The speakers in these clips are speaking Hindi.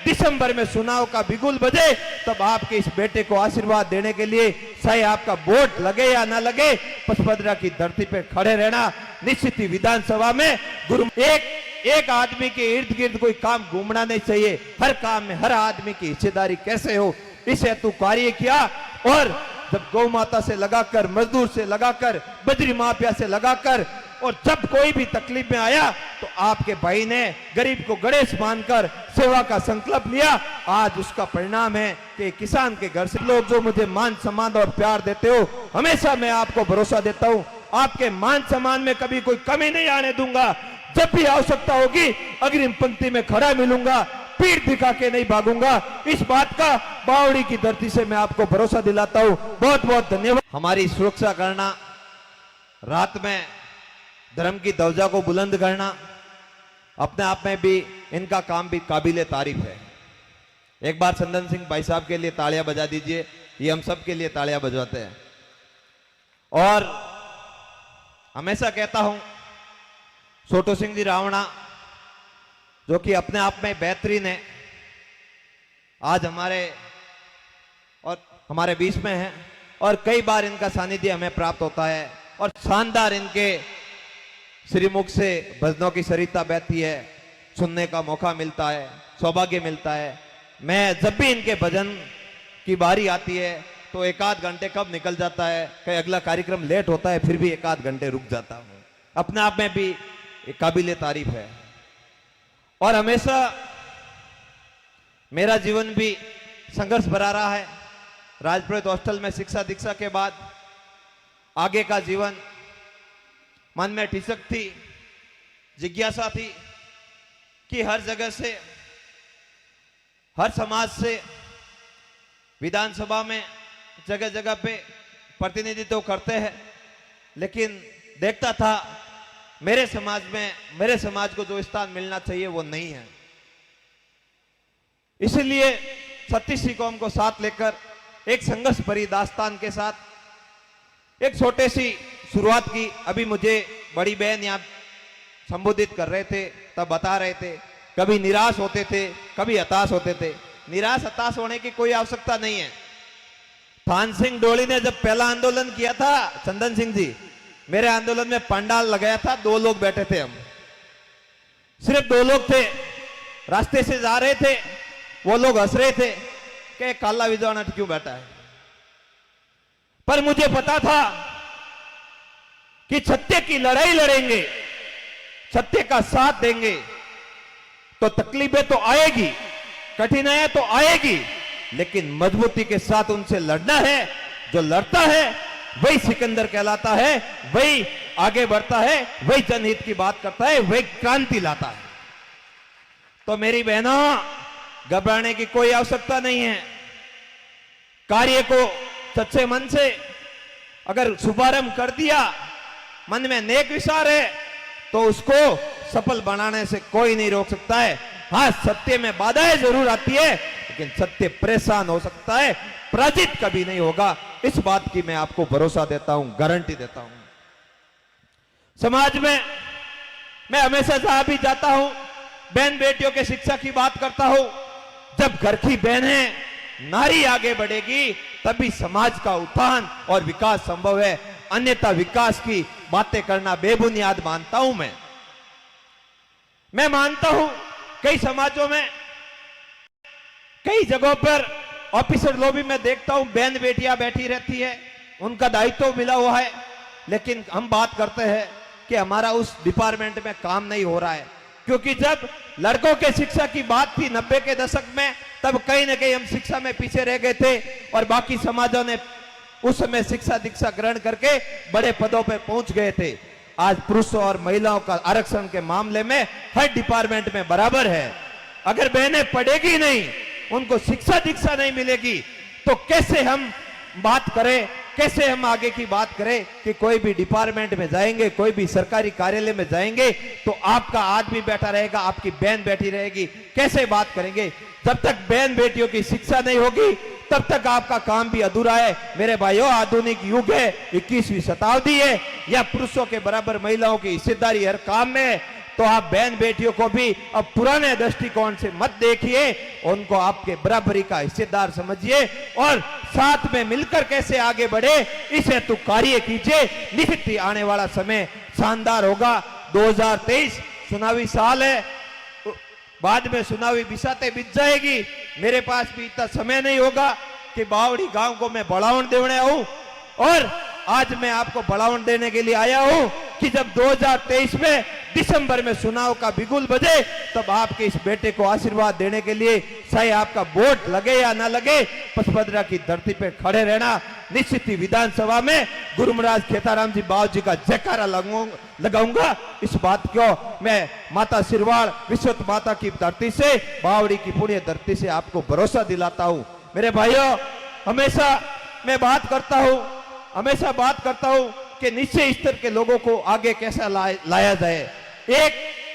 दिसंबर में चुनाव का बिगुल बजे, तब आपके इस बेटे को आशीर्वाद देने के लिए चाहे आपका वोट लगे या ना लगे, पचपदरा की धरती पे खड़े रहना। निश्चित ही विधानसभा में गुरु एक आदमी के इर्द गिर्द कोई काम घूमना नहीं चाहिए। हर काम में हर आदमी की हिस्सेदारी कैसे हो, इस हेतु कार्य किया। और जब गौ माता से लगाकर, मजदूर से लगाकर, बजरी माफिया से लगाकर, और जब कोई भी तकलीफ में आया तो आपके भाई ने गरीब को गणेश मानकर सेवा का संकल्प लिया। आज उसका परिणाम है कि किसान के घर से लोग जो मुझे मान सम्मान और प्यार देते हो, हमेशा मैं आपको भरोसा देता हूं, आपके मान सम्मान में कभी कोई कमी नहीं आने दूंगा। जब भी आवश्यकता होगी अग्रिम पंक्ति में खड़ा मिलूंगा, पीठ दिखा के नहीं भागूंगा। इस बात का बावड़ी की धरती से मैं आपको भरोसा दिलाता हूं। बहुत बहुत धन्यवाद। हमारी सुरक्षा करना, रात में धर्म की ध्वजा को बुलंद करना, अपने आप में भी इनका काम भी काबिले तारीफ है। एक बार चंदन सिंह भाई साहब के लिए तालियां बजा दीजिए, ये हम सब के लिए तालियां बजवाते हैं। और हमेशा कहता हूं, छोटू सिंह जी रावणा जो कि अपने आप में बेहतरीन है, आज हमारे बीच में है और कई बार इनका सानिध्य हमें प्राप्त होता है और शानदार इनके श्रीमुख से भजनों की सरिता बहती है, सुनने का मौका मिलता है, सौभाग्य मिलता है। मैं जब भी इनके भजन की बारी आती है तो एक आध घंटे कब निकल जाता है, कहीं अगला कार्यक्रम लेट होता है, फिर भी एक आध घंटे रुक जाता हूं। अपने आप में भी एक काबिले तारीफ है। और हमेशा मेरा जीवन भी संघर्ष भरा रहा है। राजपुरोहित हॉस्टल में शिक्षा दीक्षा के बाद आगे का जीवन मन में ठिसक थी, जिज्ञासा थी कि हर जगह से, हर समाज से विधानसभा में जगह जगह पे प्रतिनिधित्व करते हैं, लेकिन देखता था मेरे समाज में, मेरे समाज को जो स्थान मिलना चाहिए वो नहीं है। इसलिए 36 कौम को साथ लेकर एक संघर्ष भरी दास्तान के साथ एक छोटे सी शुरुआत की। अभी मुझे बड़ी बहन यहाँ संबोधित कर रहे थे, तब बता रहे थे कभी निराश होते थे, कभी हताश होते थे। निराश हताश होने की कोई आवश्यकता नहीं है। थान सिंह डोली ने जब पहला आंदोलन किया था, चंदन सिंह जी, मेरे आंदोलन में पंडाल लगाया था, 2 लोग बैठे थे, हम सिर्फ 2 लोग थे। रास्ते से जा रहे थे, वो लोग हंस रहे थे कि काला विजवाना क्यों बैठा है। पर मुझे पता था कि सत्य की लड़ाई लड़ेंगे, सत्य का साथ देंगे तो तकलीफें तो आएगी, कठिनाइयां तो आएगी, लेकिन मजबूती के साथ उनसे लड़ना है। जो लड़ता है वही सिकंदर कहलाता है, वही आगे बढ़ता है, वही जनहित की बात करता है, वही क्रांति लाता है। तो मेरी बहनों, घबराने की कोई आवश्यकता नहीं है। कार्य को सच्चे मन से अगर शुभारंभ कर दिया, मन में नेक विचार है, तो उसको सफल बनाने से कोई नहीं रोक सकता है। हाँ, सत्य में बाधाएं जरूर आती है, लेकिन सत्य परेशान हो सकता है, पराजित कभी नहीं होगा। इस बात की मैं आपको भरोसा देता हूं, गारंटी देता हूं। समाज में मैं हमेशा जहां भी जाता हूं, बहन बेटियों के शिक्षा की बात करता हूं। जब घर की बहनें, नारी आगे बढ़ेगी तभी समाज का उत्थान और विकास संभव है, अन्यथा विकास की बातें करना बेबुनियाद मानता हूं। मैं मानता हूं कई समाजों में, कई जगहों पर ऑफिसर लॉबी में देखता हूं बहन बेटियां बैठी रहती है, उनका दायित्व मिला हुआ है, लेकिन हम बात करते हैं कि हमारा उस डिपार्टमेंट में काम नहीं हो रहा है। क्योंकि जब लड़कों के शिक्षा की बात थी 90 के दशक में, तब कहीं ना कहीं हम शिक्षा में पीछे रह गए थे और बाकी समाजों ने उस समय शिक्षा दीक्षा ग्रहण करके बड़े पदों पर पहुंच गए थे। आज पुरुषों और महिलाओं का आरक्षण के मामले में हर डिपार्टमेंट में बराबर है। अगर बहनें पढ़ेगी नहीं, उनको शिक्षा दीक्षा नहीं मिलेगी, तो कैसे हम बात करें, कैसे हम आगे की बात करें कि कोई भी डिपार्टमेंट में जाएंगे, कोई भी सरकारी कार्यालय में जाएंगे तो आपका आदमी बैठा रहेगा, आपकी बहन बैठी रहेगी, कैसे बात करेंगे? जब तक बहन बेटियों की शिक्षा नहीं होगी तब तक आपका काम भी अधूरा है। मेरे भाइयों, आधुनिक युग है, 21वीं शताब्दी है, या पुरुषों के बराबर महिलाओं की हिस्सेदारी हर काम में है, तो आप बहन बेटियों को भी अब पुराने दृष्टिकोण से मत देखिए, उनको आपके बराबरी का हिस्सेदार समझिए और साथ में मिलकर कैसे आगे बढ़े इस हेतु कार्य कीजिए। निश्चित ही आने वाला समय शानदार होगा। 2023 चुनावी साल है, बाद में चुनावी बिसाते बीत जाएगी। मेरे पास भी इतना समय नहीं होगा कि बावड़ी गांव को मैं बढ़ावन देने आऊं, और आज मैं आपको बढ़ावन देने के लिए आया हूं कि जब 2023 में दिसंबर में चुनाव का बिगुल बजे तब आपके इस बेटे को आशीर्वाद देने के लिए चाहे आपका वोट लगे या ना लगे, पचपदरा की धरती पे खड़े रहना। निश्चित ही विधानसभा में गुरु महाराज खेताराम जी बाबू जी का जयकारा लगाऊंगा। इस बात को मैं माता सिरवाड़ विश्वत माता की धरती से, बावड़ी की पुण्य धरती से आपको भरोसा दिलाता हूं। मेरे भाइयों, हमेशा मैं बात करता हूं कि निश्चय स्तर के लोगों को आगे कैसा लाया जाए।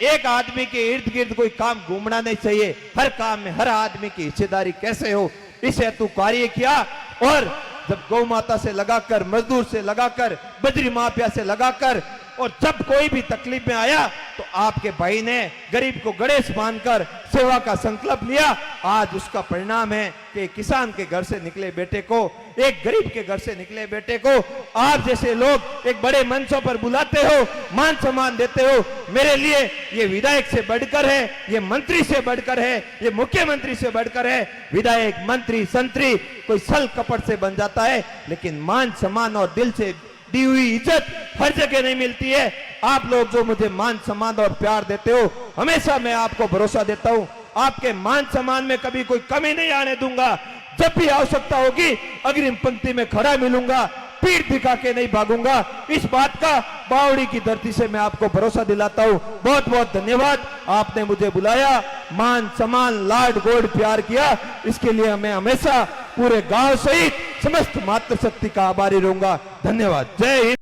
एक आदमी के इर्द गिर्द कोई काम घूमना नहीं चाहिए, हर काम में हर आदमी की हिस्सेदारी कैसे हो, इस हेतु कार्य किया। और जब गौ माता से लगाकर, मजदूर से लगाकर, बजरी माफिया से लगाकर, और जब कोई भी तकलीफ में आया तो आपके भाई ने गरीब को गणेश मानकर सेवा का संकल्प लिया। आज उसका परिणाम है कि किसान के घर से निकले बेटे को, एक गरीब के घर से निकले बेटे को आप जैसे लोग एक बड़े मंचों पर बुलाते हो, मान सम्मान देते हो। मेरे लिए ये विधायक से बढ़कर है, ये मंत्री से बढ़कर है, ये मुख्यमंत्री से बढ़कर है। विधायक, मंत्री, संतरी कोई छल कपट से बन जाता है, लेकिन मान सम्मान और दिल से दी हुई इज्जत हर जगह नहीं मिलती है। आप लोग जो मुझे मान सम्मान और प्यार देते हो, हमेशा मैं आपको भरोसा देता हूं, आपके मान सम्मान में कभी कोई कमी नहीं आने दूंगा। जब भी आवश्यकता होगी अग्रिम पंक्ति में खड़ा मिलूंगा, पीठ दिखा के नहीं भागूंगा। इस बात का बावड़ी की धरती से मैं आपको भरोसा दिलाता हूं। बहुत बहुत धन्यवाद, आपने मुझे बुलाया, मान सम्मान, लाड गोड प्यार किया, इसके लिए मैं हमेशा पूरे गांव सहित समस्त मातृशक्ति का आभारी रहूंगा। धन्यवाद। जय हिंद।